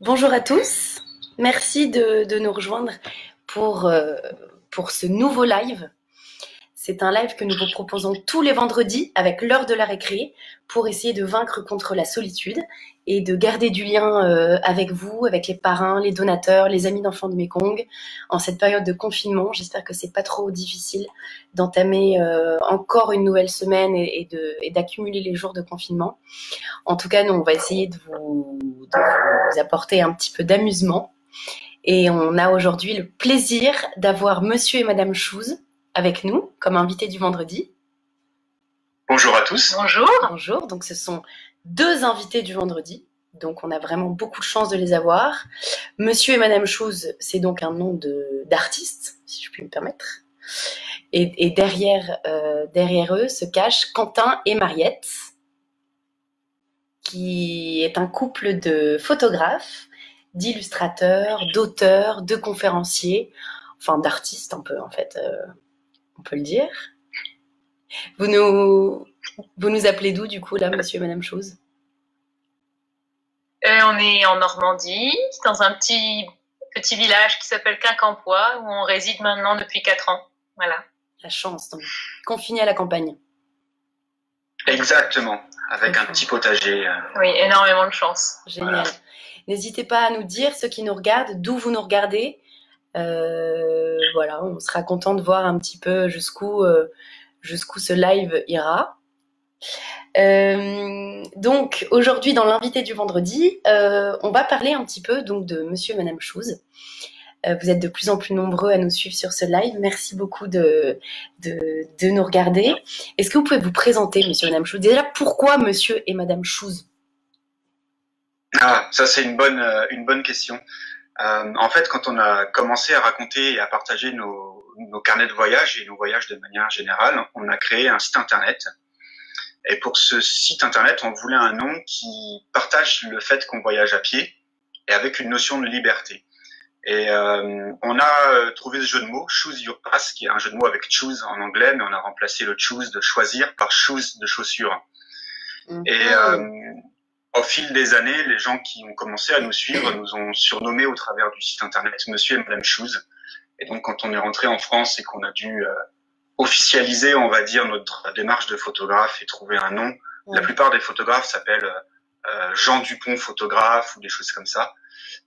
Bonjour à tous, merci de nous rejoindre pour ce nouveau live. C'est un live que nous vous proposons tous les vendredis avec l'heure de la récré pour essayer de vaincre contre la solitude et de garder du lien avec vous, avec les parrains, les donateurs, les amis d'enfants de Mekong en cette période de confinement. J'espère que c'est pas trop difficile d'entamer encore une nouvelle semaine et d'accumuler les jours de confinement. En tout cas, nous, on va essayer de vous apporter un petit peu d'amusement. Et on a aujourd'hui le plaisir d'avoir Monsieur et Madame Chouz avec nous, comme invités du vendredi. Bonjour à tous. Bonjour. Bonjour. Donc, ce sont deux invités du vendredi. Donc, on a vraiment beaucoup de chance de les avoir. Monsieur et Madame Chouz, c'est donc un nom d'artiste, si je puis me permettre. Et derrière eux se cachent Quentin et Mariette, qui est un couple de photographes, d'illustrateurs, d'auteurs, de conférenciers, enfin d'artistes un peu en fait, on peut le dire. Vous nous appelez d'où du coup là, Monsieur et Madame Chouz? On est en Normandie, dans un petit village qui s'appelle Quincampoix, où on réside maintenant depuis 4 ans. Voilà. La chance, donc confiné à la campagne. Exactement, avec un petit potager. Oui, énormément de chance. Génial. Voilà. N'hésitez pas à nous dire, ceux qui nous regardent, d'où vous nous regardez. Voilà, on sera content de voir un petit peu jusqu'où ce live ira. Donc aujourd'hui, dans l'invité du vendredi, on va parler un petit peu donc de Monsieur et Madame Chouz. Vous êtes de plus en plus nombreux à nous suivre sur ce live. Merci beaucoup de nous regarder. Est-ce que vous pouvez vous présenter, Monsieur et Madame Chouz? Déjà, pourquoi Monsieur et Madame Chouz? Ah, ça c'est une bonne question. En fait, quand on a commencé à raconter et à partager nos carnets de voyage et nos voyages de manière générale, on a créé un site internet. Et pour ce site internet, on voulait un nom qui partage le fait qu'on voyage à pied et avec une notion de liberté. Et on a trouvé ce jeu de mots, Choose Your Path, qui est un jeu de mots avec choose en anglais, mais on a remplacé le choose de choisir par shoes de chaussures. Et au fil des années, les gens qui ont commencé à nous suivre nous ont surnommés au travers du site internet Monsieur et Madame Chouz. Et donc, quand on est rentré en France et qu'on a dû officialiser, on va dire, notre démarche de photographe et trouver un nom, la plupart des photographes s'appellent Jean Dupont photographe ou des choses comme ça.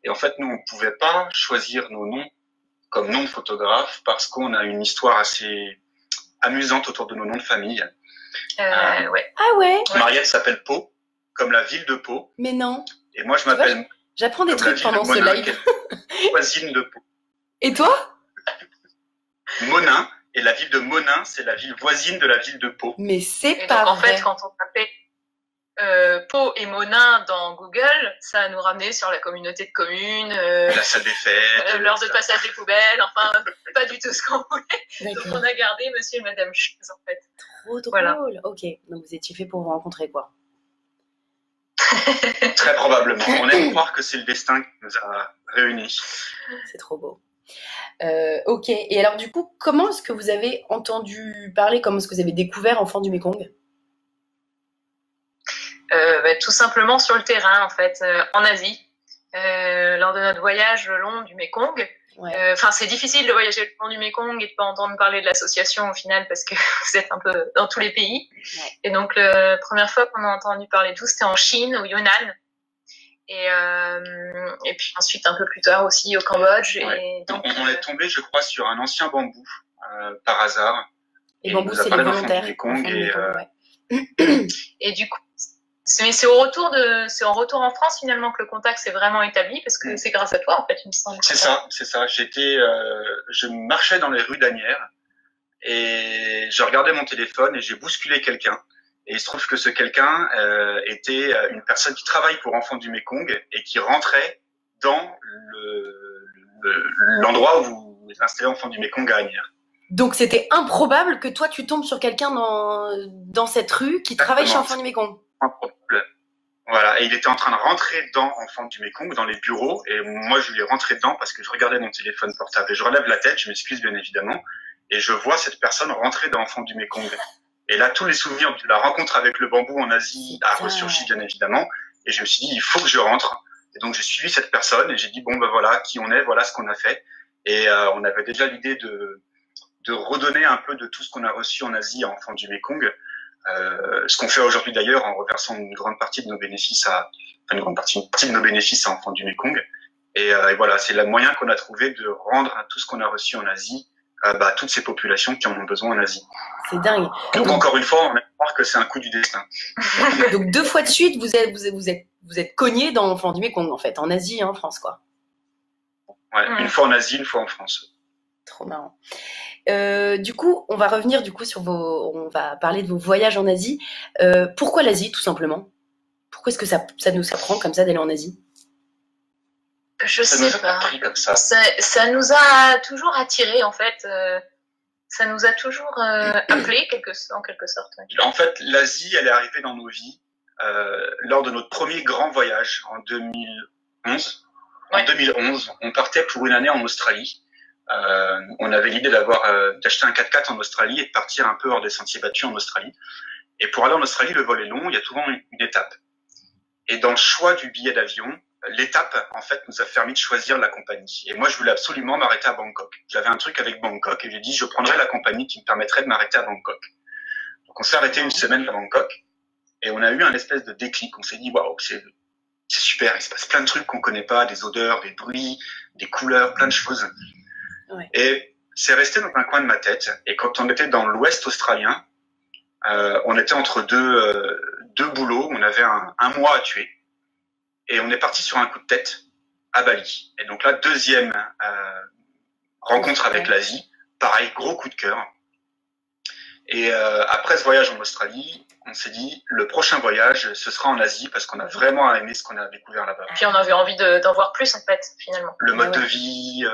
Et en fait, nous, on pouvait pas choisir nos noms comme nom de photographe parce qu'on a une histoire assez amusante autour de nos noms de famille. Ouais. Ah ouais. Mariette s'appelle Pau, comme la ville de Pau. Mais non. Et moi, je m'appelle... J'apprends des trucs pendant ce live. Voisine de Pau. Et toi? Monin. Et la ville de Monin, c'est la ville voisine de la ville de Pau. Mais c'est pas vrai. En vrai. fait, quand on tapait Pau et Monin dans Google, ça nous ramenait sur la communauté de communes, la salle des fêtes, l'heure de passage des poubelles, enfin, pas du tout ce qu'on voulait. Donc on a gardé Monsieur et Madame Chouz, en fait. Trop drôle. Voilà. Ok, donc vous étiez fait pour vous rencontrer, quoi. Très probablement. On aime croire que c'est le destin qui nous a réunis. C'est trop beau. Ok, et alors du coup, comment est-ce que vous avez entendu parler, comment est-ce que vous avez découvert Enfants du Mekong? Tout simplement sur le terrain, en fait, en Asie, lors de notre voyage le long du Mekong. Ouais. C'est difficile de voyager le long du Mekong et de pas entendre parler de l'association au final parce que vous êtes un peu dans tous les pays. Ouais. Et donc, la première fois qu'on a entendu parler de vous, c'était en Chine, au Yunnan. Et puis ensuite, un peu plus tard aussi, au Cambodge. Ouais. Et donc, on est tombé, je crois, sur un ancien bambou, par hasard. Et bambou, c'est les volontaires. Et du coup, c'est en retour en France finalement que le contact s'est vraiment établi parce que c'est grâce à toi en fait, il me semble. C'est ça. Je marchais dans les rues d'Asnières et je regardais mon téléphone et j'ai bousculé quelqu'un. Et il se trouve que ce quelqu'un était une personne qui travaille pour Enfants du Mekong et qui rentrait dans l'endroit où vous installez Enfants du Mekong à Asnières. Donc c'était improbable que toi tu tombes sur quelqu'un dans cette rue qui travaille chez Enfants du Mekong. Improbable. Voilà, et il était en train de rentrer dans Enfants du Mekong, dans les bureaux, et moi je lui ai rentré dedans parce que je regardais mon téléphone portable. Et je relève la tête, je m'excuse bien évidemment, et je vois cette personne rentrer dans Enfants du Mekong. Et là, tous les souvenirs de la rencontre avec le bambou en Asie a ressurgi bien évidemment, et je me suis dit, il faut que je rentre. Et donc j'ai suivi cette personne et j'ai dit bon ben voilà qui on est, voilà ce qu'on a fait. Et on avait déjà l'idée de redonner un peu de tout ce qu'on a reçu en Asie à Enfants du Mékong. Ce qu'on fait aujourd'hui d'ailleurs en reversant une grande partie de nos bénéfices une partie de nos bénéfices à Enfants du Mékong. Et voilà, c'est le moyen qu'on a trouvé de rendre tout ce qu'on a reçu en Asie à toutes ces populations qui en ont besoin en Asie. C'est dingue. Donc encore une fois, on a croire que c'est un coup du destin. Donc 2 fois de suite, vous êtes cogné dans Enfants du Mékong en fait, en Asie, en France quoi. Ouais, une fois en Asie, une fois en France. Trop marrant. Du coup, on va revenir sur on va parler de vos voyages en Asie. Pourquoi l'Asie, tout simplement? Pourquoi est-ce que ça nous apprend comme ça d'aller en Asie? Je Ça sais nous a pas. pris comme ça. Ça nous a toujours attirés en fait. Ça nous a toujours appelés en quelque sorte. En fait, l'Asie, elle est arrivée dans nos vies lors de notre premier grand voyage en 2011. Ouais. En 2011, on partait pour une année en Australie. On avait l'idée d'acheter un 4x4 en Australie et de partir un peu hors des sentiers battus en Australie. Et pour aller en Australie, le vol est long, il y a souvent une étape. Et dans le choix du billet d'avion, l'étape, en fait, nous a permis de choisir la compagnie. Et moi, je voulais absolument m'arrêter à Bangkok. J'avais un truc avec Bangkok et j'ai dit, je prendrais la compagnie qui me permettrait de m'arrêter à Bangkok. Donc, on s'est arrêté une semaine à Bangkok et on a eu un espèce de déclic. On s'est dit, waouh, c'est super, il se passe plein de trucs qu'on connaît pas, des odeurs, des bruits, des couleurs, plein de choses. Ouais. Et c'est resté dans un coin de ma tête. Et quand on était dans l'Ouest australien, on était entre deux boulots. On avait un mois à tuer. Et on est parti sur un coup de tête à Bali. Et donc là, deuxième rencontre avec l'Asie. Pareil, gros coup de cœur. Et après ce voyage en Australie, on s'est dit, le prochain voyage, ce sera en Asie parce qu'on a vraiment aimé ce qu'on a découvert là-bas. Puis on avait envie d'en voir plus en fait, finalement. Le mode de vie,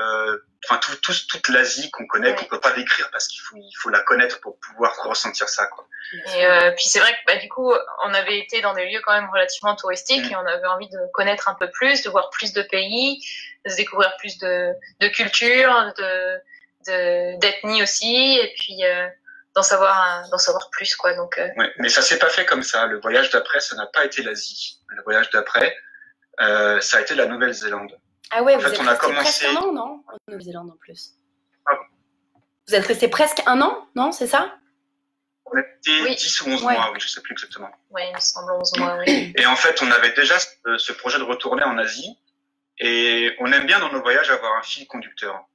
toute l'Asie qu'on connaît, qu'on peut pas décrire parce qu'il faut la connaître pour pouvoir ressentir ça, quoi. Et puis c'est vrai que du coup, on avait été dans des lieux quand même relativement touristiques et on avait envie de connaître un peu plus, de voir plus de pays, de se découvrir plus de cultures, d'ethnies aussi, et puis d'en savoir plus, quoi. Donc ouais, mais ça s'est pas fait comme ça. Le voyage d'après, ça n'a pas été l'Asie. Le voyage d'après, ça a été la Nouvelle-Zélande. Ah ouais, en fait, on a commencé presque un an, non? En Nouvelle-Zélande en plus. Vous êtes resté presque un an, non? C'est ça? On était 10 ou 11 mois, oui, je sais plus exactement. Oui, il me semble 11 mois, oui. Et en fait, on avait déjà ce projet de retourner en Asie. Et on aime bien dans nos voyages avoir un fil conducteur.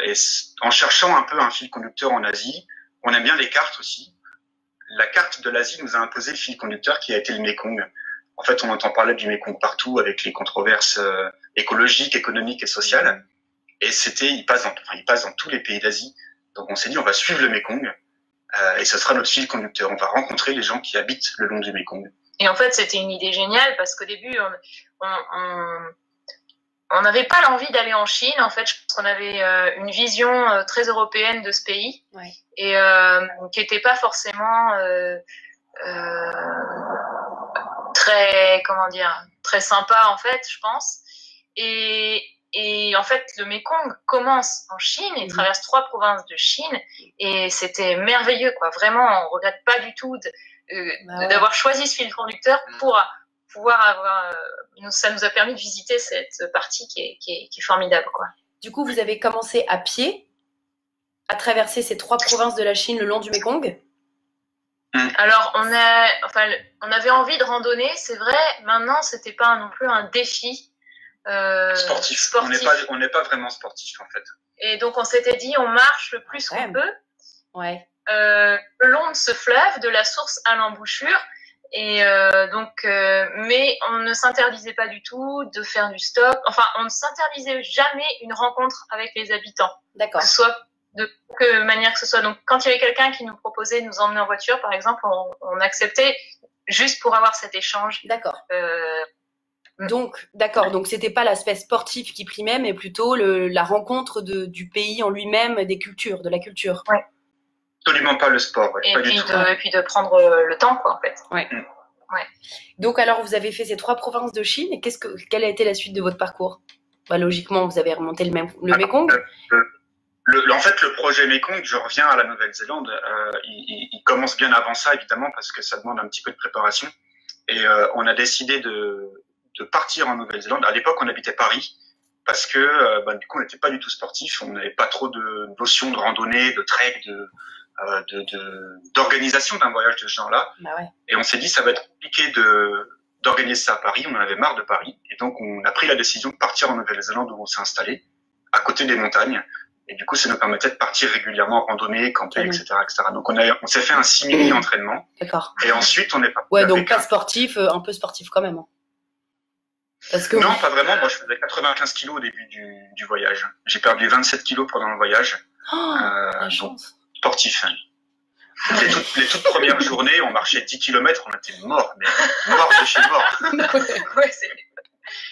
Et en cherchant un peu un fil conducteur en Asie, on aime bien les cartes aussi. La carte de l'Asie nous a imposé le fil conducteur qui a été le Mékong. En fait, on entend parler du Mékong partout avec les controverses écologiques, économiques et sociales. Et il passe dans tous les pays d'Asie. Donc on s'est dit, on va suivre le Mékong et ce sera notre fil conducteur. On va rencontrer les gens qui habitent le long du Mékong. Et en fait, c'était une idée géniale parce qu'au début, on n'avait pas l'envie d'aller en Chine. En fait, je pense qu'on avait une vision très européenne de ce pays et qui n'était pas forcément très sympa en fait, je pense. Et en fait, le Mékong commence en Chine et traverse 3 provinces de Chine et c'était merveilleux, quoi. Vraiment, on regrette pas du tout d'avoir choisi ce fil conducteur pour pouvoir avoir. Ça nous a permis de visiter cette partie qui est formidable, quoi. Du coup, vous avez commencé à pied à traverser ces 3 provinces de la Chine le long du Mékong? Alors, on avait envie de randonner, c'est vrai. Maintenant, c'était pas non plus un défi. Sportif. On n'est pas vraiment sportif en fait. Et donc on s'était dit on marche le plus qu'on peut le long de ce fleuve, de la source à l'embouchure. Et mais on ne s'interdisait pas du tout de faire du stop. Enfin, on ne s'interdisait jamais une rencontre avec les habitants. D'accord. Que ce soit de quelque manière que ce soit. Donc quand il y avait quelqu'un qui nous proposait de nous emmener en voiture, par exemple, on acceptait juste pour avoir cet échange. D'accord. Donc c'était pas l'aspect sportif qui primait, mais plutôt la rencontre du pays en lui-même, de la culture. Ouais. Absolument pas le sport, et pas puis du tout. Et puis de prendre le temps, quoi, en fait. Ouais. Donc alors vous avez fait ces 3 provinces de Chine, et quelle a été la suite de votre parcours? Logiquement, vous avez remonté le Mékong. En fait, le projet Mékong, je reviens à la Nouvelle-Zélande, il commence bien avant ça, évidemment, parce que ça demande un petit peu de préparation. Et on a décidé de de partir en Nouvelle-Zélande. À l'époque, on habitait Paris parce que du coup, on n'était pas du tout sportif. On n'avait pas trop de notions de randonnée, de trek, d'organisation d'un voyage de ce genre-là. Bah ouais. Et on s'est dit, ça va être compliqué d'organiser ça à Paris. On en avait marre de Paris. Et donc, on a pris la décision de partir en Nouvelle-Zélande où on s'est installé, à côté des montagnes. Et du coup, ça nous permettait de partir régulièrement en randonnée, camper, etc., etc. Donc, on s'est fait un simili entraînement. D'accord. Et ensuite, on est parti. Ouais, donc pas sportif, un peu sportif quand même. Hein. Parce que non, pas vraiment. Moi, je faisais 95 kilos au début du voyage. J'ai perdu 27 kilos pendant le voyage. Oh, la chance. Sportif. Les toutes premières journées, on marchait 10 km, on était morts, mais morts de chez mort. Ouais,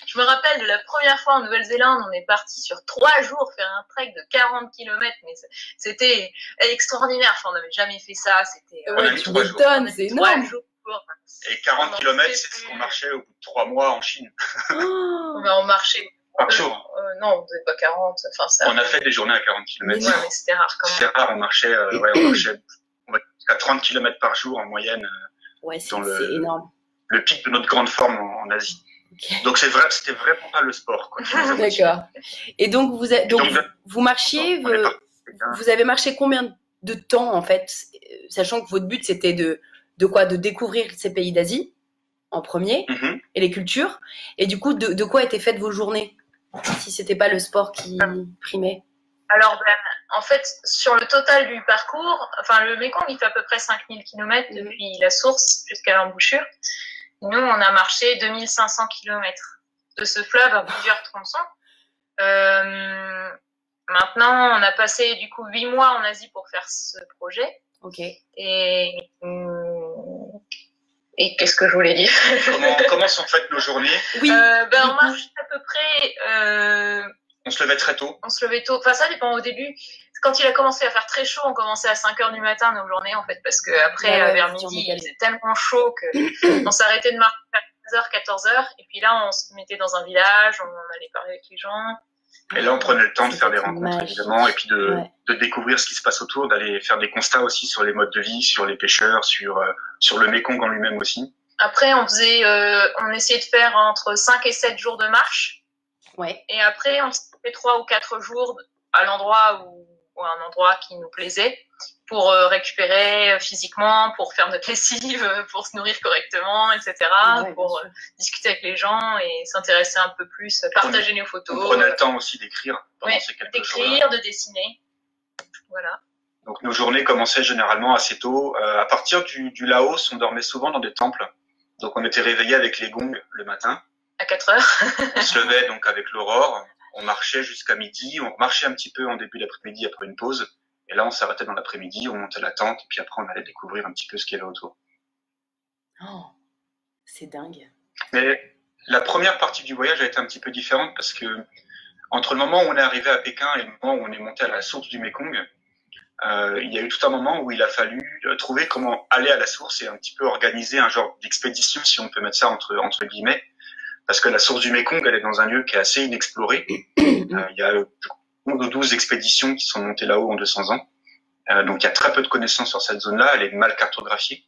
je me rappelle de la première fois en Nouvelle-Zélande, on est parti sur 3 jours faire un trek de 40 km, mais c'était extraordinaire. Enfin, on n'avait jamais fait ça. C'était tu m'étonnes, c'est énorme. Et 40 km, c'est ce qu'on marchait au bout de 3 mois en Chine. Oh. On marchait par jour. Non, on faisait pas 40. Enfin, ça... On a fait des journées à 40 km. Ouais, mais c'était rare quand même. C'était rare, on marchait à 30 km par jour en moyenne. Ouais, c'est énorme. Le pic de notre grande forme en Asie. Okay. Donc c'était vraiment pas le sport, quoi. D'accord. Et donc vous marchiez, vous avez marché combien de temps en fait, sachant que votre but c'était de découvrir ces pays d'Asie en premier et les cultures, et du coup de quoi étaient faites vos journées si c'était pas le sport qui primait? Alors en fait, sur le total du parcours, enfin le Mékong il fait à peu près 5000 km depuis la source jusqu'à l'embouchure. Nous, on a marché 2500 km de ce fleuve à plusieurs tronçons. Maintenant, on a passé du coup 8 mois en Asie pour faire ce projet. Ok. Et qu'est-ce que je voulais dire? Comment sont faites nos journées? Oui. On marche à peu près. On se levait très tôt. On se levait tôt. Enfin, ça dépend au début. Quand il a commencé à faire très chaud, on commençait à 5h du matin nos journées, en fait, parce que après, vers midi, il faisait tellement chaud qu'on s'arrêtait de marcher à 13h, 14h, et puis là, on se mettait dans un village, on allait parler avec les gens. Et là, on prenait le temps de faire des rencontres, évidemment, et puis de découvrir ce qui se passe autour, d'aller faire des constats aussi sur les modes de vie, sur les pêcheurs, sur le Mékong en lui-même aussi. Après, on essayait de faire entre 5 et 7 jours de marche. Ouais. Et après, on se fait 3 ou 4 jours à l'endroit ou un endroit qui nous plaisait pour récupérer physiquement, pour faire notre lessive, pour se nourrir correctement, etc., pour discuter avec les gens et s'intéresser un peu plus, partager nos photos. On prenait le temps aussi d'écrire pendant ces quelques jours-là. D'écrire, de dessiner. Voilà. Donc nos journées commençaient généralement assez tôt. À partir du Laos, on dormait souvent dans des temples. Donc on était réveillés avec les gongs le matin. À 4h. On se levait donc avec l'aurore. On marchait jusqu'à midi, on marchait un petit peu en début d'après-midi après une pause, et là on s'arrêtait dans l'après-midi, on montait la tente, et puis après on allait découvrir un petit peu ce qu'il y avait autour. Oh, c'est dingue. Mais la première partie du voyage a été un petit peu différente, parce que entre le moment où on est arrivé à Pékin et le moment où on est monté à la source du Mékong, il y a eu tout un moment où il a fallu trouver comment aller à la source et un petit peu organiser un genre d'expédition, si on peut mettre ça entre guillemets. Parce que la source du Mékong, elle est dans un lieu qui est assez inexploré. Il y a 11 ou 12 expéditions qui sont montées là-haut en 200 ans. Donc il y a très peu de connaissances sur cette zone-là. Elle est mal cartographiée.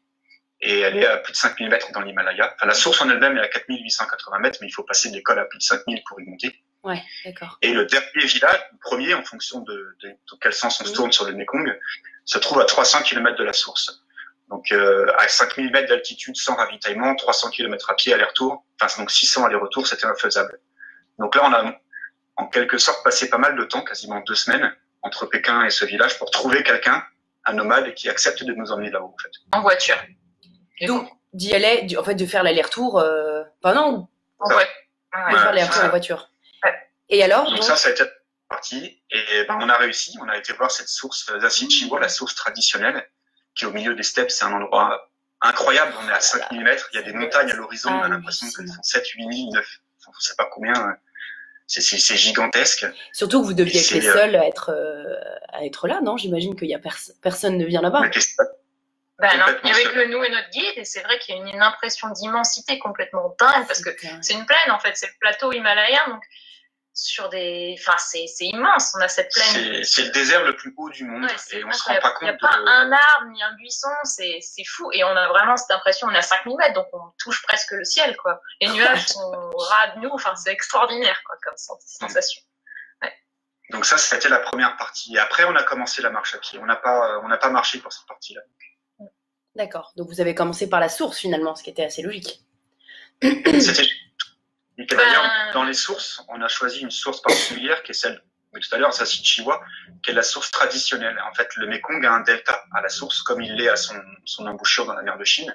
Et elle est à plus de 5000 mètres dans l'Himalaya. Enfin, la source en elle-même est à 4880 mètres, mais il faut passer des cols à plus de 5000 pour y monter. Ouais, d'accord. Et le dernier village, le premier, en fonction de quel sens on se tourne sur le Mékong, se trouve à 300 km de la source. Donc à 5000 mètres d'altitude sans ravitaillement, 300 km à pied aller-retour, enfin donc 600 aller-retour, c'était infaisable. Donc là, on a en quelque sorte passé pas mal de temps, quasiment 2 semaines, entre Pékin et ce village pour trouver quelqu'un, un nomade, qui accepte de nous emmener là-haut, en fait. En voiture. Donc d'y aller, en fait, de faire l'aller-retour, non, en voiture. De faire l'aller-retour en voiture. Ouais. Et alors donc ça a été parti, et on a réussi, on a été voir cette source d'Asichiwa, la source traditionnelle, qui est au milieu des steppes. C'est un endroit incroyable, on est à 5000 mètres, il y a des montagnes à l'horizon, on a l'impression qu'elles font 7, 8 000, 9, on ne sait pas combien, c'est gigantesque. Surtout que vous deviez être les seuls à être là, non? J'imagine qu'il y a personne ne vient là-bas. Non, il y avait que nous et notre guide, et c'est vrai qu'il y a une impression d'immensité complètement dingue, parce que c'est une plaine en fait, c'est le plateau himalayen, donc enfin, c'est immense. On a cette plaine. C'est le désert le plus haut du monde et on se rend pas compte. Il n'y a pas un arbre ni un buisson, c'est fou. Et on a vraiment cette impression, on est à 5000 mètres, donc on touche presque le ciel, quoi. Les nuages sont ras de nous, enfin, c'est extraordinaire, quoi, comme sensation. Ouais. Donc ça, c'était la première partie. Et après, on a commencé la marche à pied. On n'a pas marché pour cette partie-là. D'accord. Donc vous avez commencé par la source, finalement, ce qui était assez logique. C'était Et d'ailleurs, dans les sources, on a choisi une source particulière qui est celle, mais tout à l'heure, Sassichiwa, qui est la source traditionnelle. En fait, le Mékong a un delta à la source, comme il l'est à son embouchure dans la mer de Chine.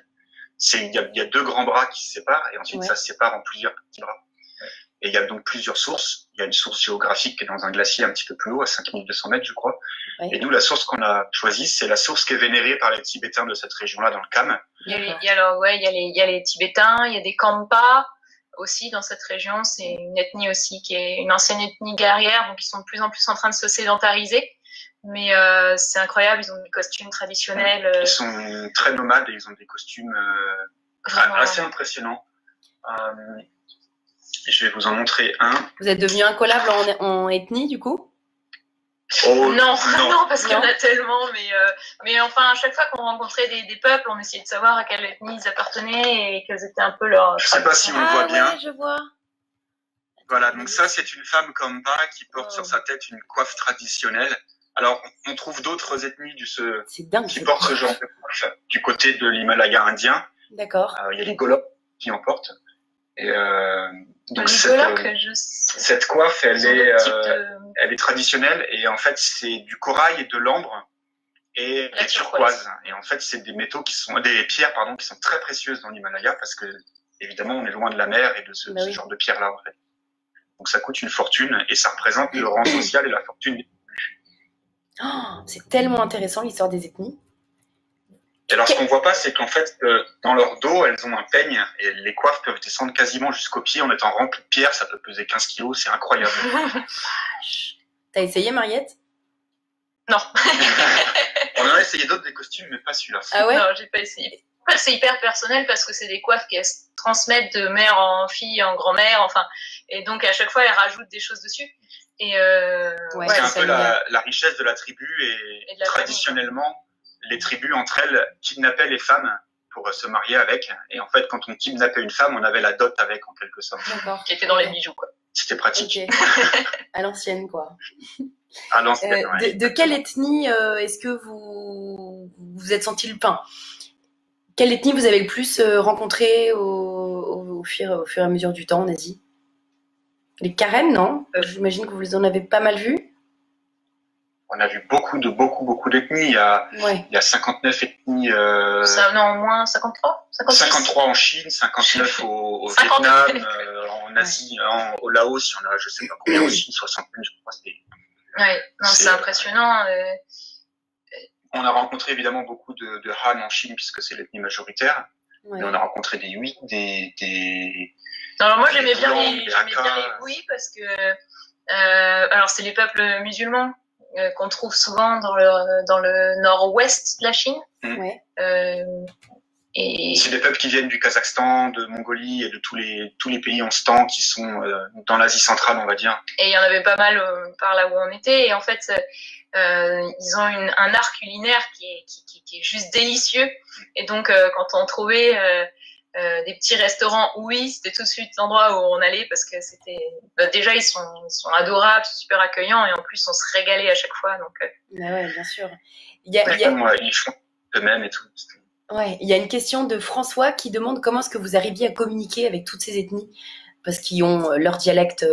Il y a deux grands bras qui se séparent, et ensuite ça se sépare en plusieurs petits bras. Et il y a donc plusieurs sources. Il y a une source géographique qui est dans un glacier un petit peu plus haut, à 5200 mètres, je crois. Ouais. Et nous, la source qu'on a choisie, c'est la source qui est vénérée par les Tibétains de cette région-là, dans le Kham. Il y a les Tibétains, il y a des Khampas aussi dans cette région. C'est une ethnie aussi qui est une ancienne ethnie guerrière, donc ils sont de plus en plus en train de se sédentariser. Mais c'est incroyable, ils ont des costumes traditionnels. Ils sont très nomades et ils ont des costumes assez impressionnants. Je vais vous en montrer un. Vous êtes devenu incollable en ethnie, du coup? Non, parce qu'il y en a tellement, mais enfin, à chaque fois qu'on rencontrait des peuples, on essayait de savoir à quelle ethnie ils appartenaient et quelles étaient un peu leurs... Je sais pas si on le voit bien. Ouais, je vois. Voilà, donc ça, c'est une femme Khampa qui porte sur sa tête une coiffe traditionnelle. Alors, on trouve d'autres ethnies qui portent ce genre de coiffe du côté de l'Himalaya indien. D'accord. Il y a les Goloks qui en portent. Et donc cette coiffe, elle est traditionnelle et en fait c'est du corail et de l'ambre et des turquoises. Et en fait c'est des pierres qui sont très précieuses dans l'Himalaya parce que évidemment on est loin de la mer et de ce genre de pierres là en fait. Donc ça coûte une fortune et ça représente le rang social et la fortune. C'est tellement intéressant l'histoire des ethnies. Et alors, ce qu'on voit pas, c'est qu'en fait, dans leur dos, elles ont un peigne et les coiffes peuvent descendre quasiment jusqu'aux pieds en étant remplies de pierres. Ça peut peser 15 kilos, c'est incroyable. T'as essayé, Mariette? Non. On en a essayé d'autres des costumes, mais pas celui-là. Ah ouais? Non, j'ai pas essayé. C'est hyper personnel parce que c'est des coiffes qui se transmettent de mère en fille, en grand-mère, enfin. Et donc, à chaque fois, elles rajoutent des choses dessus. Et c'est un peu la richesse de la tribu et traditionnellement, les tribus entre elles kidnappaient les femmes pour se marier avec. Et en fait, quand on kidnappait une femme, on avait la dot avec, en quelque sorte. D'accord. Qui était dans les bijoux, quoi. C'était pratique. Okay. À l'ancienne, quoi. À l'ancienne, ouais. De quelle ethnie est-ce que vous êtes senti le pain? Quelle ethnie vous avez le plus rencontré au fur et à mesure du temps en Asie? Les Karen, non? J'imagine que vous en avez pas mal vu. On a vu beaucoup d'ethnies. Il y a 59 ethnies. Non, au moins 53. 53 en Chine, 59 au Vietnam, en Asie, au Laos, il y en a, je sais pas combien aussi, 60 000, je crois. C'est impressionnant. On a rencontré évidemment beaucoup de Han en Chine puisque c'est l'ethnie majoritaire. Ouais. Mais on a rencontré des Hui, Alors moi j'aimais bien les Hui parce que alors c'est les peuples musulmans qu'on trouve souvent dans le nord-ouest de la Chine. Ouais. Et c'est des peuples qui viennent du Kazakhstan, de Mongolie et de tous les pays en stan qui sont dans l'Asie centrale, on va dire. Et il y en avait pas mal par là où on était. Et en fait, ils ont un art culinaire qui est juste délicieux. Et donc, quand on trouvait des petits restaurants oui, c'était tout de suite l'endroit où on allait parce que c'était déjà ils sont adorables, super accueillants et en plus on se régalait à chaque fois. Donc ouais, bien sûr. Ils font de même et tout. Ouais, il y a une question de François qui demande comment est-ce que vous arriviez à communiquer avec toutes ces ethnies parce qu'ils ont leur dialecte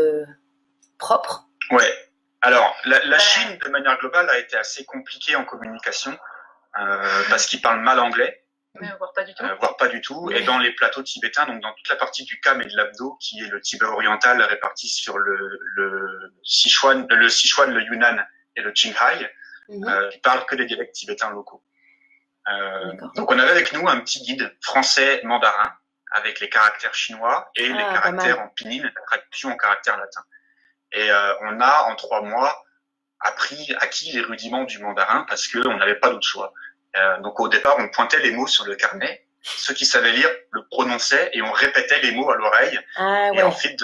propre. Ouais. Alors la Chine de manière globale a été assez compliquée en communication parce qu'ils parlent mal anglais. Voire pas du tout. Voire pas du tout. Ouais. Et dans les plateaux tibétains, donc dans toute la partie du Kham et de l'Abdo, qui est le Tibet oriental réparti sur le Sichuan, le Yunnan et le Qinghai, ils parlent que des dialectes tibétains locaux. Donc on avait avec nous un petit guide français mandarin avec les caractères chinois et les caractères en pinyin, la traduction en caractères latins. Et on a en 3 mois acquis les rudiments du mandarin parce que on n'avait pas d'autre choix. Donc au départ, on pointait les mots sur le carnet. Ceux qui savaient lire le prononçaient et on répétait les mots à l'oreille. Et ensuite,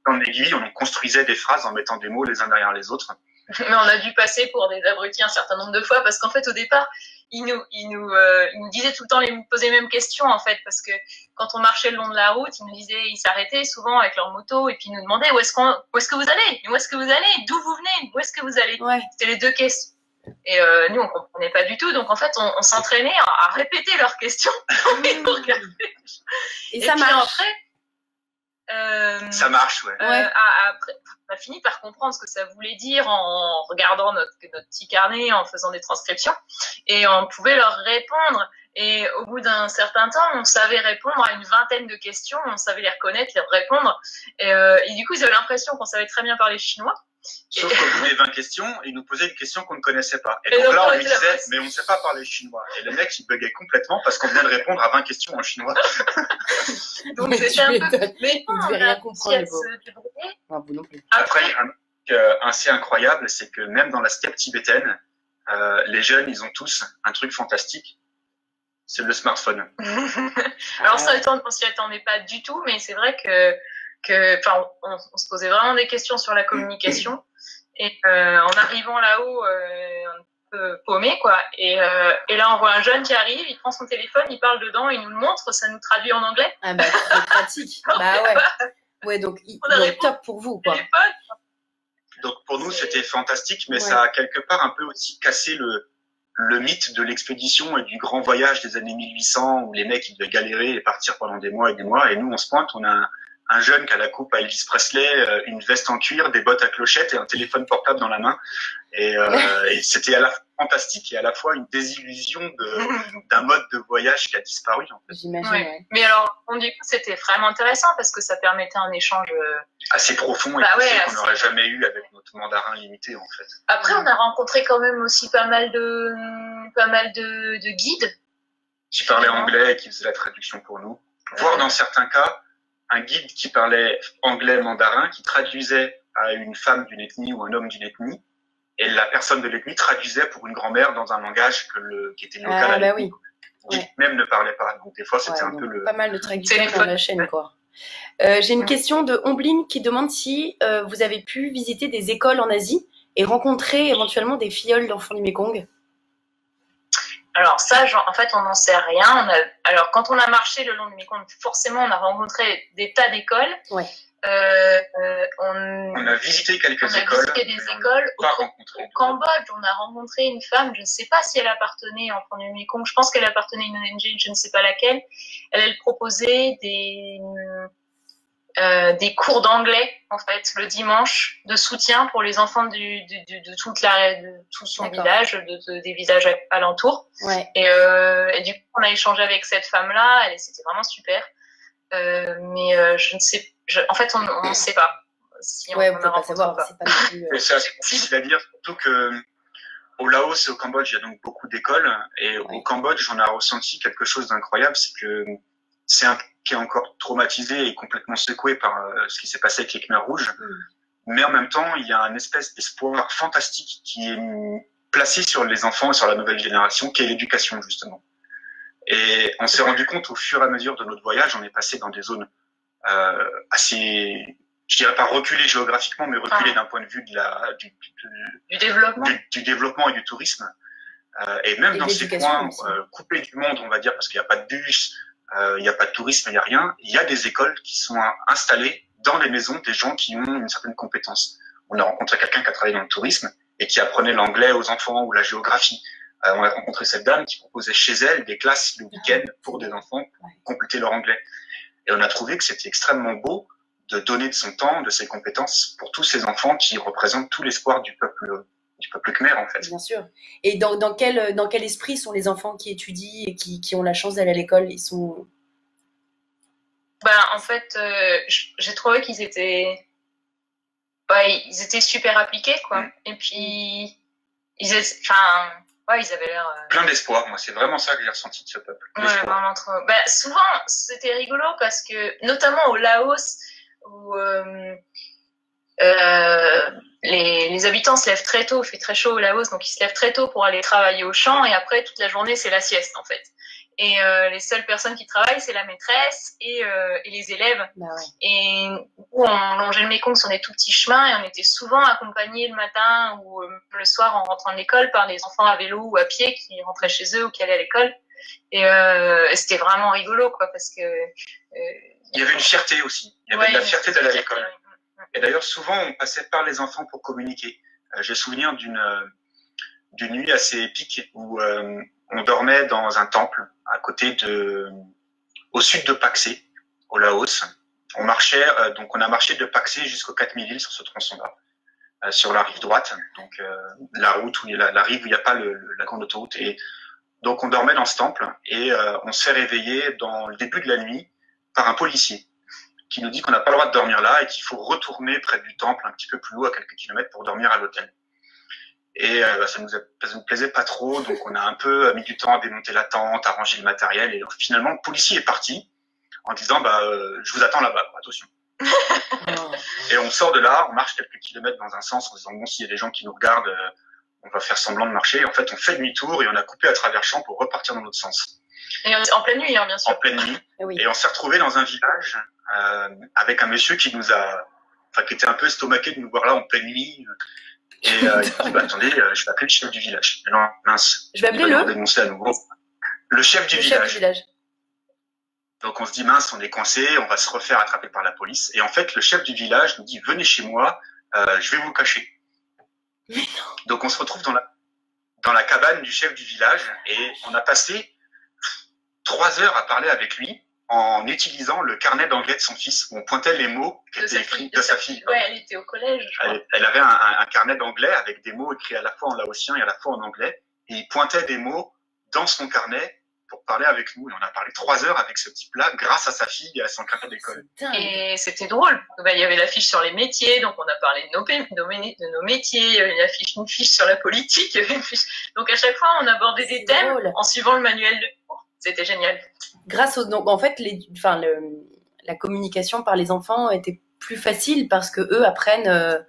en aiguille, on construisait des phrases en mettant des mots les uns derrière les autres. Mais on a dû passer pour des abrutis un certain nombre de fois parce qu'en fait, au départ, ils nous disaient tout le temps poser les mêmes questions, en fait, parce que quand on marchait le long de la route, ils s'arrêtaient souvent avec leur moto et puis ils nous demandaient où est-ce que vous allez? Où est-ce que vous allez? D'où vous venez? Où est-ce que vous allez? Ouais. C'était les deux questions. Et nous, on comprenait pas du tout. Donc, en fait, on s'entraînait à répéter leurs questions. Et ça marche. Après, ça marche, ouais. Après, on a fini par comprendre ce que ça voulait dire en regardant notre petit carnet, en faisant des transcriptions. Et on pouvait leur répondre. Et au bout d'un certain temps, on savait répondre à une vingtaine de questions. On savait les reconnaître, les répondre. Et du coup, ils avaient l'impression qu'on savait très bien parler chinois. Sauf qu'au bout des 20 questions, ils nous posaient une question qu'on ne connaissait pas. Et donc là, on lui disait, mais on ne sait pas parler chinois. Et le mec, il buguait complètement parce qu'on venait de répondre à 20 questions en chinois. Donc c'était un peu... Mais il devait rien comprendre. Vous non plus. Après, un truc assez incroyable, c'est que même dans la steppe tibétaine, les jeunes, ils ont tous un truc fantastique. C'est le smartphone. Alors ça, on s'y attendait pas du tout, mais c'est vrai on se posait vraiment des questions sur la communication. Et en arrivant là-haut, un peu paumé, quoi. Et là, on voit un jeune qui arrive, il prend son téléphone, il parle dedans, il nous le montre, ça nous traduit en anglais. Ah bah, c'est pratique. Bah ouais. Ouais, donc top pour vous, quoi. Donc pour nous, c'était fantastique, mais ça a quelque part un peu aussi cassé le mythe de l'expédition et du grand voyage des années 1800 où les mecs ils devaient galérer et partir pendant des mois et des mois. Et nous, on se pointe, on a un jeune qui a la coupe à Elvis Presley, une veste en cuir, des bottes à clochettes et un téléphone portable dans la main. Et c'était à la fois fantastique et à la fois une désillusion d'un mode de voyage qui a disparu. En fait. J'imagine. Ouais. Mais alors, du coup, c'était vraiment intéressant parce que ça permettait un échange assez profond et qu'on n'aurait jamais eu avec notre mandarin limité, en fait. Après, on a rencontré quand même aussi pas mal de guides qui parlaient anglais et qui faisaient la traduction pour nous. Voire dans certains cas, un guide qui parlait anglais mandarin, qui traduisait à une femme d'une ethnie ou un homme d'une ethnie, et la personne de l'ethnie traduisait pour une grand-mère dans un langage qui était local à l'ethnie. Qui même ne parlait pas. Donc des fois, c'était un peu pas mal de traducteurs dans la chaîne, quoi. J'ai une question de Ombline qui demande si vous avez pu visiter des écoles en Asie et rencontrer éventuellement des filleuls d'enfants du Mékong. Alors ça, en fait, on n'en sait rien. Alors quand on a marché le long du Mékong, forcément, on a rencontré des tas d'écoles. Ouais. On a visité quelques écoles. On a visité des écoles. Au Cambodge, on a rencontré une femme, je ne sais pas si elle appartenait à Enfants du Mékong, je pense qu'elle appartenait à une ONG, je ne sais pas laquelle. Elle proposait des cours d'anglais, en fait, le dimanche, de soutien pour les enfants de tout son village, des villages alentours. Ouais. Et du coup, on a échangé avec cette femme-là, c'était vraiment super. Mais je ne sais en fait, on ne sait pas. Si on peut pas savoir. C'est pas plus, c'est assez difficile à dire, surtout que au Laos et au Cambodge, il y a donc beaucoup d'écoles. Et au Cambodge, on a ressenti quelque chose d'incroyable, c'est que c'est un qui est encore traumatisé et complètement secoué par ce qui s'est passé avec les Khmers rouges. Mais en même temps, il y a un espèce d'espoir fantastique qui est placé sur les enfants et sur la nouvelle génération, qui est l'éducation, justement. Et on s'est rendu compte au fur et à mesure de notre voyage, on est passé dans des zones assez, je dirais pas reculées géographiquement, mais reculées d'un point de vue du développement. Du développement et du tourisme. Et même dans ces coins coupés du monde, on va dire, parce qu'il n'y a pas de bus, il n'y a pas de tourisme, il n'y a rien, il y a des écoles qui sont installées dans les maisons des gens qui ont une certaine compétence. On a rencontré quelqu'un qui a travaillé dans le tourisme et qui apprenait l'anglais aux enfants ou la géographie. On a rencontré cette dame qui proposait chez elle des classes le week-end pour des enfants pour compléter leur anglais. Et on a trouvé que c'était extrêmement beau de donner de son temps, de ses compétences pour tous ces enfants qui représentent tout l'espoir du peuple khmer, en fait. Bien sûr. Et dans quel esprit sont les enfants qui étudient et qui ont la chance d'aller à l'école? Ils sont... En fait, j'ai trouvé qu'ils étaient... ils étaient super appliqués, quoi. Et puis, ils avaient l'air... Plein d'espoir, moi, c'est vraiment ça que j'ai ressenti de ce peuple. Vraiment trop... souvent, c'était rigolo parce que, notamment au Laos, où les habitants se lèvent très tôt, il fait très chaud au Laos, donc ils se lèvent très tôt pour aller travailler au champ, et après, toute la journée, c'est la sieste, en fait. Et les seules personnes qui travaillent, c'est la maîtresse et les élèves. Bah ouais. Et on longeait le Mékong sur des tout petits chemins et on était souvent accompagnés le matin ou le soir en rentrant de l'école par les enfants à vélo ou à pied qui rentraient chez eux ou qui allaient à l'école. Et c'était vraiment rigolo, quoi, parce que... il y avait une fierté aussi. Il y avait de la fierté d'aller à l'école. Et d'ailleurs, souvent, on passait par les enfants pour communiquer. J'ai souvenir d'une nuit assez épique où on dormait dans un temple à côté au sud de Paksé, au Laos. On marchait, donc on a marché de Paksé jusqu'au 4000 îles sur ce tronçon-là, sur la rive droite, donc la route où la rive où il n'y a pas la grande autoroute. Et donc on dormait dans ce temple et on se fait réveiller dans le début de la nuit par un policier qui nous dit qu'on n'a pas le droit de dormir là et qu'il faut retourner près du temple, un petit peu plus haut, à quelques kilomètres, pour dormir à l'hôtel. Et ça nous plaisait pas trop, donc on a un peu mis du temps à démonter la tente, à ranger le matériel, et finalement le policier est parti en disant je vous attends là-bas, attention. Et on sort de là, on marche quelques kilomètres dans un sens en disant bon, s'il y a des gens qui nous regardent, on va faire semblant de marcher. Et en fait, on fait demi-tour et on a coupé à travers champs pour repartir dans l'autre sens. Et en pleine nuit, hein, bien sûr. En pleine nuit. Oui. Et on s'est retrouvé dans un village avec un monsieur qui était un peu estomaqué de nous voir là en pleine nuit. Et il dit attendez, je vais appeler le chef du village. Et non, mince. Je vais appeler dénoncer à nouveau. Le chef du village. Donc on se dit mince, on est coincé, on va se refaire attraper par la police. Et en fait, le chef du village nous dit venez chez moi, je vais vous cacher. Mais non. Donc on se retrouve dans la cabane du chef du village et on a passé 3 heures à parler avec lui en utilisant le carnet d'anglais de son fils où on pointait les mots qui étaient écrits de sa fille. Ouais, elle était au collège. Elle avait un carnet d'anglais avec des mots écrits à la fois en laotien et à la fois en anglais et il pointait des mots dans son carnet pour parler avec nous. Et on a parlé 3 heures avec ce type-là grâce à sa fille et à son carnet d'école. Et c'était drôle. Il y avait l'affiche sur les métiers, donc on a parlé de nos métiers, une fiche sur la politique. Donc à chaque fois, on abordait des thèmes en suivant le manuel de cours. C'était génial. Donc en fait, la communication par les enfants était plus facile parce que eux apprennent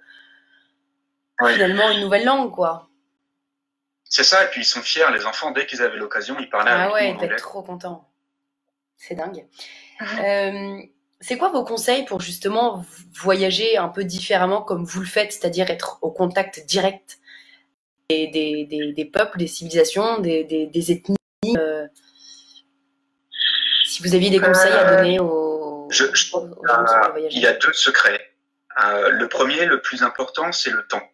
finalement une nouvelle langue, quoi. C'est ça, et puis ils sont fiers, les enfants, dès qu'ils avaient l'occasion, ils parlaient avec nous en anglais. Ah ouais, ils étaient trop contents. C'est dingue. C'est quoi vos conseils pour justement voyager un peu différemment comme vous le faites, c'est-à-dire être au contact direct des peuples, des civilisations, des ethnies si vous aviez des conseils à donner aux gens qui veulent voyager. Il y a 2 secrets. Le premier, le plus important, c'est le temps.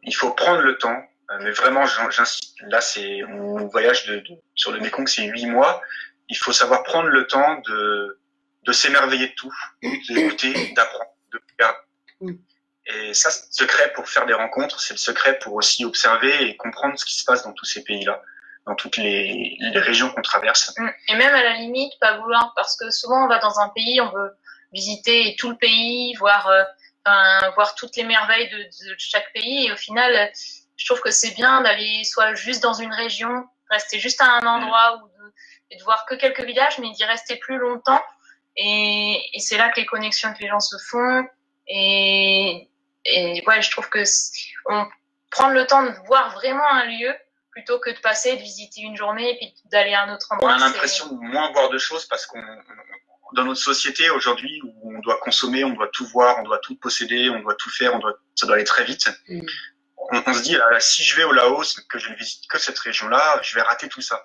Il faut prendre le temps. Mais vraiment, j'insiste. Là, c'est mon voyage sur le Mékong, c'est 8 mois. Il faut savoir prendre le temps de s'émerveiller de tout, d'écouter, d'apprendre, de regarder. Et ça, c'est le secret pour faire des rencontres. C'est le secret pour aussi observer et comprendre ce qui se passe dans tous ces pays-là, dans toutes les régions qu'on traverse. Et même à la limite, pas vouloir, parce que souvent, on va dans un pays, on veut visiter tout le pays, voir toutes les merveilles de chaque pays. Et au final, je trouve que c'est bien d'aller soit juste dans une région, rester juste à un endroit et de voir que quelques villages, mais d'y rester plus longtemps. Et c'est là que les connexions avec les gens se font. Et ouais, je trouve que prendre le temps de voir vraiment un lieu plutôt que de passer, de visiter une journée et puis d'aller à un autre endroit. On a l'impression de moins voir de choses parce qu'on dans notre société aujourd'hui où on doit consommer, on doit tout voir, on doit tout posséder, on doit tout faire, ça doit aller très vite. On se dit, si je vais au Laos, que je ne visite que cette région-là, je vais rater tout ça.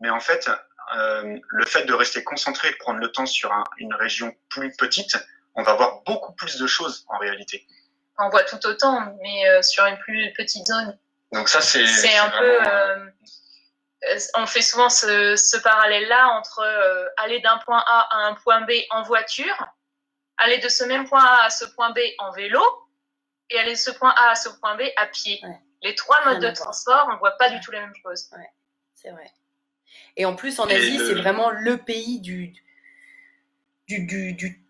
Mais en fait, le fait de rester concentré, de prendre le temps sur une région plus petite, on va voir beaucoup plus de choses en réalité. On voit tout autant, mais sur une plus petite zone. Donc ça, c'est un vraiment... peu... on fait souvent ce parallèle-là entre aller d'un point A à un point B en voiture, aller de ce même point A à ce point B en vélo, et aller de ce point A à ce point B à pied. Ouais. Les 3 modes de transport, on ne voit pas du tout la même chose. Ouais, c'est vrai. Et en plus, en Asie, c'est vraiment le pays du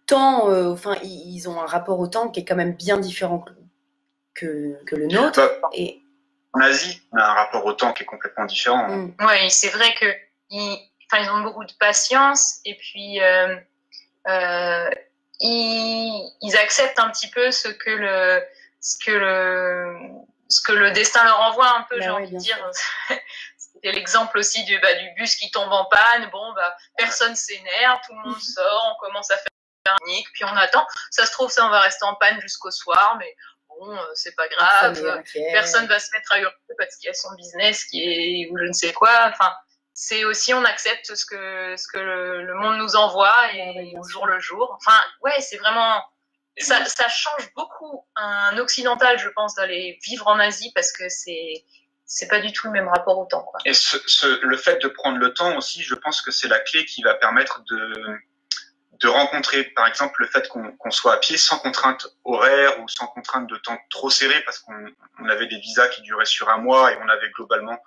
temps. Enfin, ils ont un rapport au temps qui est quand même bien différent que le nôtre. En Asie, on a un rapport au temps qui est complètement différent. Oui, c'est vrai qu'ils ont beaucoup de patience et puis ils acceptent un petit peu ce que le destin leur envoie un peu, j'ai envie de dire. c'était l'exemple aussi du bus qui tombe en panne. Bon, personne s'énerve, tout le monde sort, on commence à faire un pique, puis on attend. Ça se trouve, ça, on va rester en panne jusqu'au soir, mais bon, c'est pas grave. Personne va se mettre à hurler parce qu'il y a son business ou je ne sais quoi. Enfin, c'est aussi, on accepte ce que le monde nous envoie et au jour le jour. Enfin, ouais, c'est vraiment, ça change beaucoup un occidental, je pense, d'aller vivre en Asie parce que c'est pas du tout le même rapport au temps, quoi. Et le fait de prendre le temps aussi, je pense que c'est la clé qui va permettre de rencontrer, par exemple, le fait qu'on soit à pied sans contrainte horaire ou sans contrainte de temps trop serré parce qu'on avait des visas qui duraient sur un mois et on avait globalement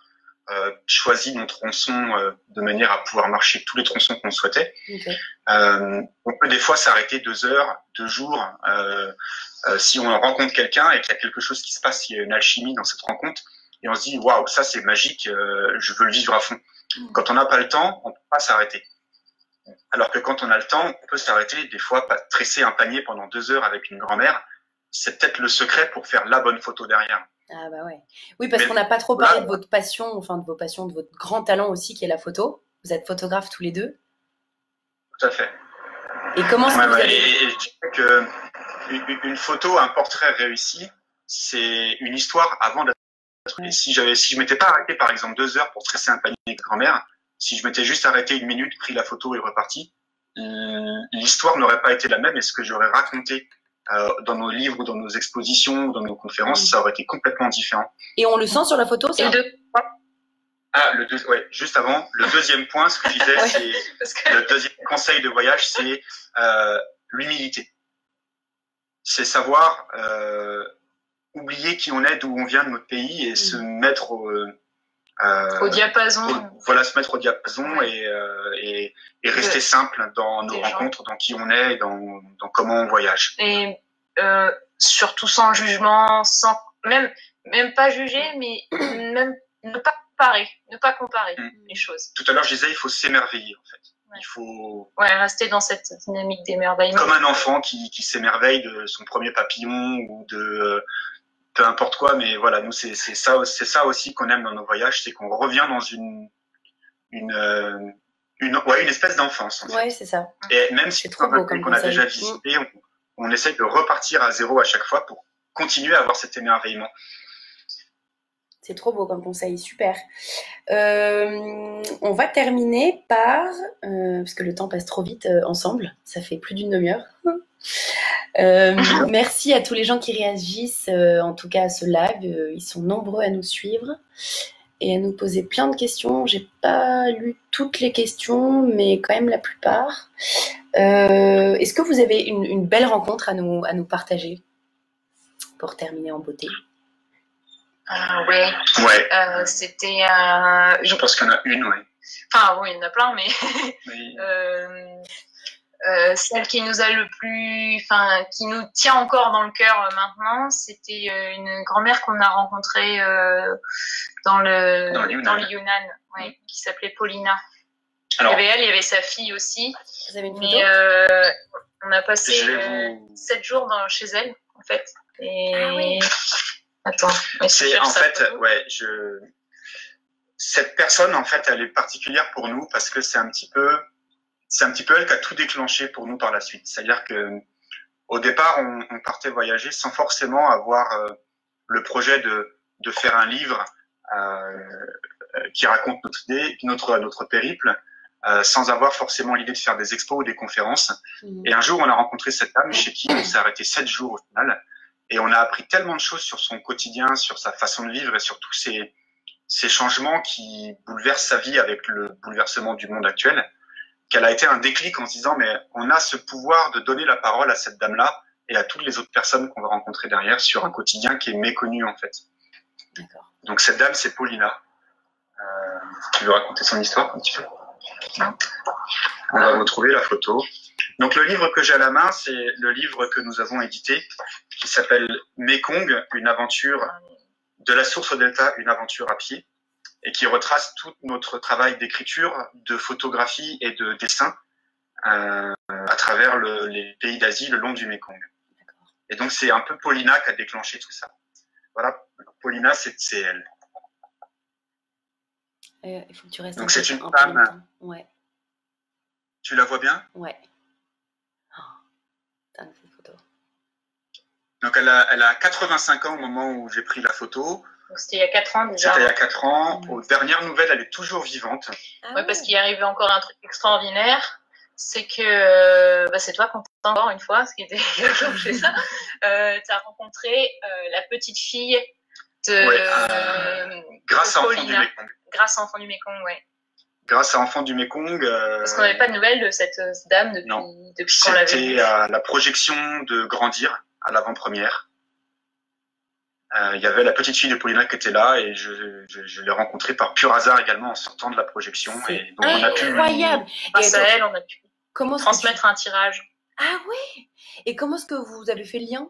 choisi notre tronçon de manière à pouvoir marcher tous les tronçons qu'on souhaitait. Okay. On peut des fois s'arrêter 2 heures, 2 jours, si on rencontre quelqu'un et qu'il y a quelque chose qui se passe, il y a une alchimie dans cette rencontre et on se dit waouh, ça c'est magique, je veux le vivre à fond. Quand on n'a pas le temps, on peut pas s'arrêter. Alors que quand on a le temps, on peut s'arrêter, des fois, tresser un panier pendant 2 heures avec une grand-mère. C'est peut-être le secret pour faire la bonne photo derrière. Ah bah ouais. Oui, parce qu'on n'a pas trop parlé de votre passion, enfin de vos passions, de votre grand talent aussi qui est la photo. Vous êtes photographes tous les deux. Tout à fait. Et comment ça vous avez... Et je dirais que une photo, un portrait réussi, c'est une histoire avant d'être... Ouais. Et si je m'étais pas arrêté, par exemple, 2 heures pour tresser un panier avec grand-mère, si je m'étais juste arrêté 1 minute, pris la photo et reparti, l'histoire n'aurait pas été la même et ce que j'aurais raconté dans nos livres ou dans nos expositions ou dans nos conférences, ça aurait été complètement différent. Et on le sent sur la photo, ça? Ouais, juste avant, le deuxième point, ce que je disais, c'est le deuxième conseil de voyage, c'est l'humilité. C'est savoir oublier qui on est, d'où on vient de notre pays et se mettre au diapason. Se mettre au diapason et rester simple dans nos rencontres, dans qui on est et dans comment on voyage. Et surtout sans jugement, sans même pas juger, mais même ne pas comparer les choses. Tout à l'heure, je disais, il faut s'émerveiller en fait. Ouais. Il faut rester dans cette dynamique d'émerveillement. Comme un enfant qui s'émerveille de son premier papillon ou de peu importe quoi, mais voilà, nous c'est ça aussi qu'on aime dans nos voyages, c'est qu'on revient dans une espèce d'enfance. En fait. Ouais, c'est ça. Et même si c'est un pays qu'on a déjà visité, on essaye de repartir à zéro à chaque fois pour continuer à avoir cet émerveillement. C'est trop beau comme conseil, super. On va terminer par, parce que le temps passe trop vite ensemble, ça fait plus d'1 demi-heure. Merci à tous les gens qui réagissent, en tout cas à ce live. Ils sont nombreux à nous suivre et à nous poser plein de questions. J'ai pas lu toutes les questions, mais quand même la plupart. Est-ce que vous avez une belle rencontre à nous partager pour terminer en beauté? Ouais. C'était. Je pense qu'il y en a une, ouais. Enfin, oui, il y en a plein, mais. Celle qui nous a qui nous tient encore dans le cœur maintenant, c'était une grand-mère qu'on a rencontrée dans le Yunnan, qui s'appelait Paulina. Alors, il y avait sa fille aussi. Vous avez une photo? On a passé 7 jours chez elle, en fait. Et... Attends. C'est en fait, cette personne, en fait, elle est particulière pour nous parce que c'est un petit peu elle qui a tout déclenché pour nous par la suite. C'est-à-dire que au départ, on partait voyager sans forcément avoir le projet de faire un livre qui raconte notre idée, notre périple, sans avoir forcément l'idée de faire des expos ou des conférences. Et un jour, on a rencontré cette dame chez qui on s'est arrêté 7 jours au final. Et on a appris tellement de choses sur son quotidien, sur sa façon de vivre et sur tous ces changements qui bouleversent sa vie avec le bouleversement du monde actuel, qu'elle a été un déclic en se disant mais on a ce pouvoir de donner la parole à cette dame-là et à toutes les autres personnes qu'on va rencontrer derrière sur un quotidien qui est méconnu en fait. D'accord. Donc cette dame c'est Paulina. Tu veux raconter son histoire un petit peu? On va retrouver la photo. Donc le livre que j'ai à la main, c'est le livre que nous avons édité, qui s'appelle Mekong, une aventure de la source au delta, une aventure à pied, et qui retrace tout notre travail d'écriture, de photographie et de dessin à travers les pays d'Asie le long du Mekong. Et donc c'est un peu Paulina qui a déclenché tout ça. Voilà, Paulina, c'est elle. Il faut que tu restes Donc c'est une un peu femme. longtemps. Ouais, Tu la vois bien? ouais. Oh, putain, cette photo. Donc elle a 85 ans au moment où j'ai pris la photo. Donc, c'était il y a 4 ans déjà. C'était il y a 4 ans. Aux dernières nouvelles, elle est toujours vivante. Ah Ouais, parce qu'il est arrivé encore un truc extraordinaire. C'est que c'est toi qu'on t'entend encore une fois, ce qui était déclenché ça. Tu as rencontré la petite fille de grâce à Enfant du Paulina. Mékong. Grâce à Enfant du Mékong, ouais. Grâce à Enfant du Mékong. Parce qu'on n'avait pas de nouvelles de cette dame depuis qu'on l'avait vue. C'était la projection de Grandir à l'avant-première. Il y avait la petite fille de Paulina qui était là et je l'ai rencontrée par pur hasard également en sortant de la projection. Et donc incroyable. Grâce à elle, on a pu comment transmettre un tirage. Ah ouais. Et comment est-ce que vous avez fait le lien?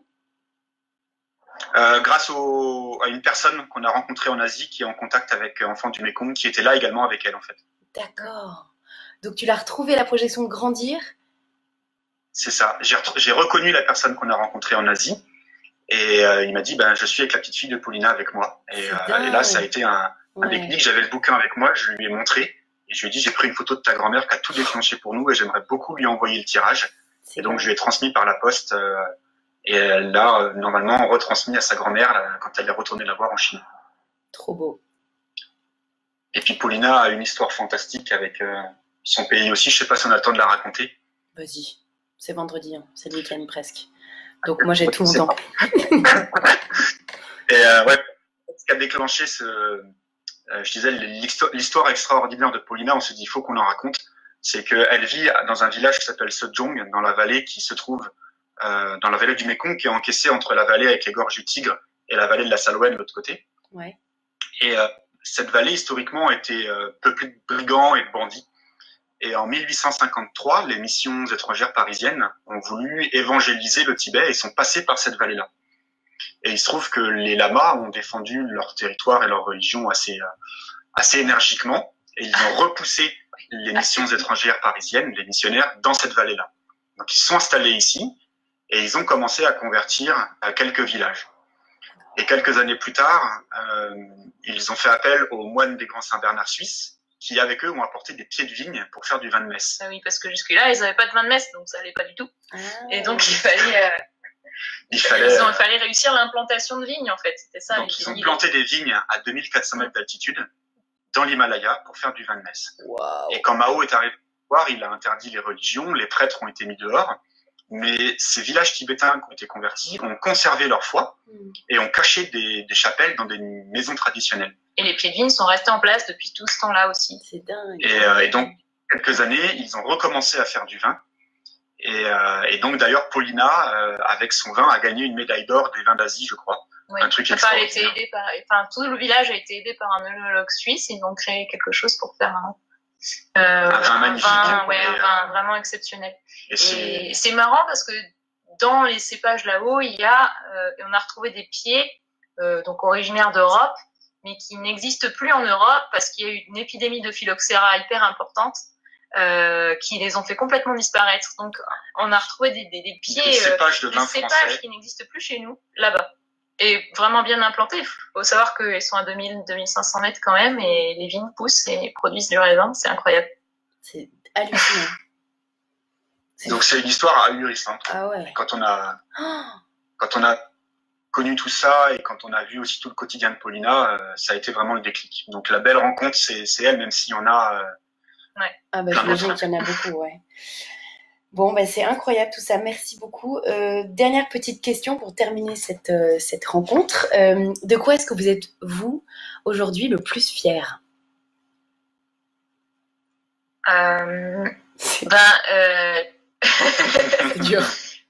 Grâce à une personne qu'on a rencontrée en Asie qui est en contact avec Enfant du Mékong, qui était là également avec elle en fait. D'accord. Donc tu l'as retrouvée à la projection de Grandir? C'est ça. J'ai reconnu la personne qu'on a rencontrée en Asie et il m'a dit je suis avec la petite fille de Paulina avec moi. Et là ça a été un déclic. J'avais le bouquin avec moi, je lui ai montré et je lui ai dit j'ai pris une photo de ta grand-mère qui a tout déclenché pour nous et j'aimerais beaucoup lui envoyer le tirage. Et donc je lui ai transmis par la poste et elle l'a normalement retransmis à sa grand-mère quand elle est retournée la voir en Chine. Trop beau. Et puis Paulina a une histoire fantastique avec son pays aussi. Je sais pas si on a le temps de la raconter. Vas-y, c'est vendredi, hein. C'est le week-end presque. Donc moi j'ai tout mon temps. Et ce qui a déclenché je disais l'histoire extraordinaire de Paulina, on s'est dit il faut qu'on en raconte. C'est qu'elle vit dans un village qui s'appelle Sejong, dans la vallée qui se trouve dans la vallée du Mékong, qui est encaissée entre la vallée avec les gorges du Tigre et la vallée de la Salween de l'autre côté. Ouais. Et cette vallée historiquement était peuplée de brigands et de bandits. Et en 1853, les missions étrangères parisiennes ont voulu évangéliser le Tibet et sont passées par cette vallée-là. Et il se trouve que les lamas ont défendu leur territoire et leur religion assez énergiquement, et ils ont repoussé les missions étrangères parisiennes, les missionnaires, dans cette vallée-là. Donc ils se sont installés ici et ils ont commencé à convertir quelques villages. Et quelques années plus tard, ils ont fait appel aux moines des Grands Saint-Bernard suisses, qui avec eux ont apporté des pieds de vigne pour faire du vin de messe. Ah oui, parce que jusque-là, ils n'avaient pas de vin de messe, donc ça allait pas du tout. Ah. Et donc il fallait réussir l'implantation de vignes en fait. C'était ça. Donc ils ont planté des vignes à 2400 mètres d'altitude dans l'Himalaya pour faire du vin de messe. Wow. Et quand Mao est arrivé au pouvoir, il a interdit les religions, les prêtres ont été mis dehors. Mais ces villages tibétains qui ont été convertis ont conservé leur foi et ont caché des chapelles dans des maisons traditionnelles. Et les pieds de vigne sont restés en place depuis tout ce temps-là aussi. C'est dingue. Et donc, quelques années, ils ont recommencé à faire du vin. Et donc, d'ailleurs, Paulina, avec son vin, a gagné une médaille d'or des vins d'Asie, je crois. Oui. Un truc elle a été aidée tout le village a été aidé par un œnologue suisse. Ils ont créé quelque chose pour faire un vin magnifique. Un vin vraiment exceptionnel. Et c'est marrant parce que dans les cépages là-haut, on a retrouvé des pieds donc originaires d'Europe, mais qui n'existent plus en Europe parce qu'il y a eu une épidémie de phylloxéra hyper importante qui les ont fait complètement disparaître. Donc on a retrouvé des pieds, des cépages de vin français qui n'existent plus chez nous, là-bas. Et vraiment bien implantés. Il faut savoir qu'ils sont à 2000-2500 mètres quand même, et les vignes poussent et produisent du raisin. C'est incroyable. C'est hallucinant. Donc c'est une histoire ahurissante. Ah ouais. Quand on a connu tout ça et quand on a vu aussi tout le quotidien de Paulina, ça a été vraiment le déclic. Donc la belle rencontre, c'est elle, même s'il y en a. Ouais. Ah bah j'imagine qu'il y en a beaucoup, ouais. Bon, ben c'est incroyable tout ça. Merci beaucoup. Dernière petite question pour terminer cette rencontre. De quoi est-ce que vous êtes, vous, aujourd'hui, le plus fier? C'est dur.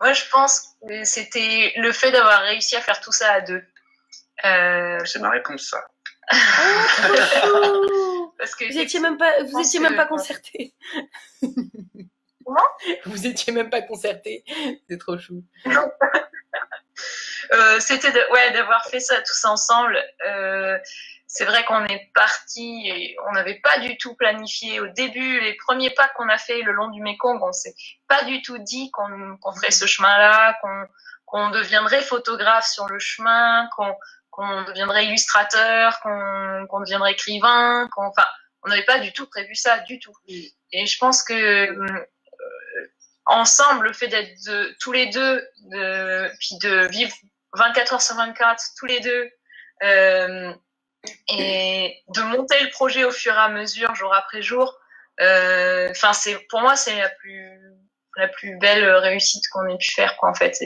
Moi, je pense que c'était le fait d'avoir réussi à faire tout ça à deux. C'est ma réponse, ça. Parce que vous étiez même pas concertés. Comment? Vous étiez même pas concertés. C'est trop chou. Non. C'était d'avoir fait ça tous ensemble. C'est vrai qu'on est parti et on n'avait pas du tout planifié au début. Les premiers pas qu'on a fait le long du Mékong, on s'est pas du tout dit qu'on ferait ce chemin-là, qu'on deviendrait photographe sur le chemin, qu'on deviendrait illustrateur, qu'on deviendrait écrivain, on n'avait pas du tout prévu ça, du tout. Et je pense que ensemble, le fait d'être tous les deux, puis de vivre 24 heures sur 24, tous les deux, et de monter le projet au fur et à mesure, jour après jour, pour moi, c'est la plus belle réussite qu'on ait pu faire, quoi, en fait.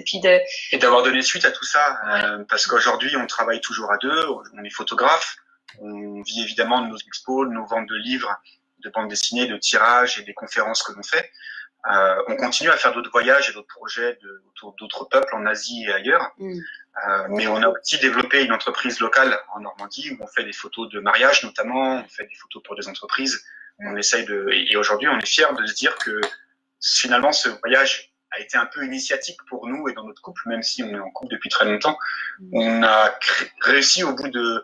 Et d'avoir donné suite à tout ça, parce qu'aujourd'hui, on travaille toujours à deux, on est photographe, on vit évidemment de nos expos, de nos ventes de livres, de bandes dessinées, de tirages et des conférences que l'on fait. On continue à faire d'autres voyages et d'autres projets autour d'autres peuples en Asie et ailleurs. Mais on a aussi développé une entreprise locale en Normandie où on fait des photos de mariage notamment, on fait des photos pour des entreprises. On essaye et aujourd'hui, on est fiers de se dire que finalement, ce voyage a été un peu initiatique pour nous et dans notre couple, même si on est en couple depuis très longtemps. On a réussi au bout de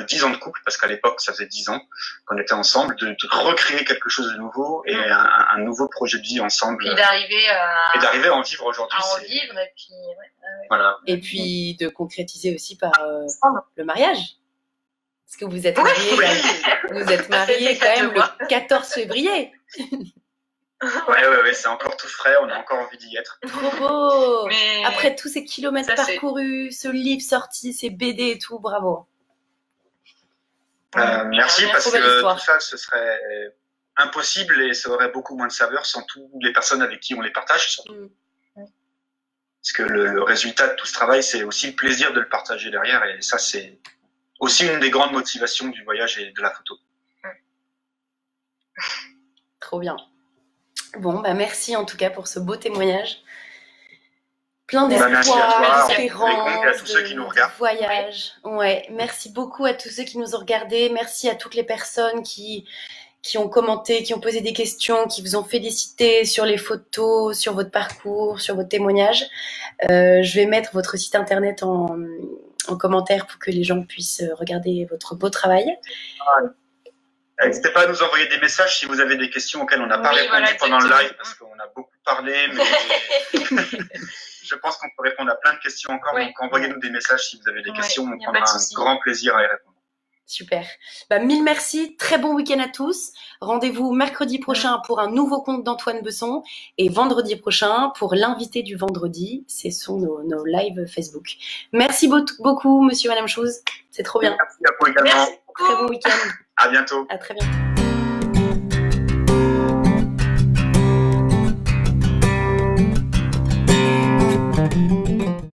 10 ans de couple, parce qu'à l'époque, ça faisait 10 ans qu'on était ensemble, de recréer quelque chose de nouveau et un nouveau projet de vie ensemble. Et d'arriver à en vivre aujourd'hui. Et puis, voilà. Et puis de concrétiser aussi par le mariage. Parce que vous êtes mariés, vous êtes mariés quand même le 14 février. Ouais, c'est encore tout frais, on a encore envie d'y être. Trop beau. Mais après tous ces kilomètres parcourus, ce livre sorti, ces BD et tout, bravo. Merci, parce que tout ça, ce serait impossible et ça aurait beaucoup moins de saveur sans toutes les personnes avec qui on les partage, surtout. Parce que le résultat de tout ce travail, c'est aussi le plaisir de le partager derrière, et ça, c'est aussi une des grandes motivations du voyage et de la photo. Trop bien. Bon, merci en tout cas pour ce beau témoignage. Plein d'espoir, d'espérance, et à tous ceux qui nous regardent. Voyage. Ouais, merci beaucoup à tous ceux qui nous ont regardés. Merci à toutes les personnes qui ont commenté, qui ont posé des questions, qui vous ont félicité sur les photos, sur votre parcours, sur votre témoignage. Je vais mettre votre site internet en commentaire pour que les gens puissent regarder votre beau travail. N'hésitez pas à nous envoyer des messages si vous avez des questions auxquelles on n'a pas répondu pendant le live, parce qu'on a beaucoup parlé, mais je pense qu'on peut répondre à plein de questions encore. Donc envoyez-nous des messages si vous avez des questions, on prendra un grand plaisir à y répondre. Super. Mille merci, très bon week-end à tous. Rendez-vous mercredi prochain pour un nouveau compte d'Antoine Besson et vendredi prochain pour l'invité du vendredi. Ce sont nos lives Facebook. Merci beaucoup, monsieur, madame Chose. C'est trop bien. Merci à vous également. Merci. Très bon week-end. À bientôt. À très bientôt.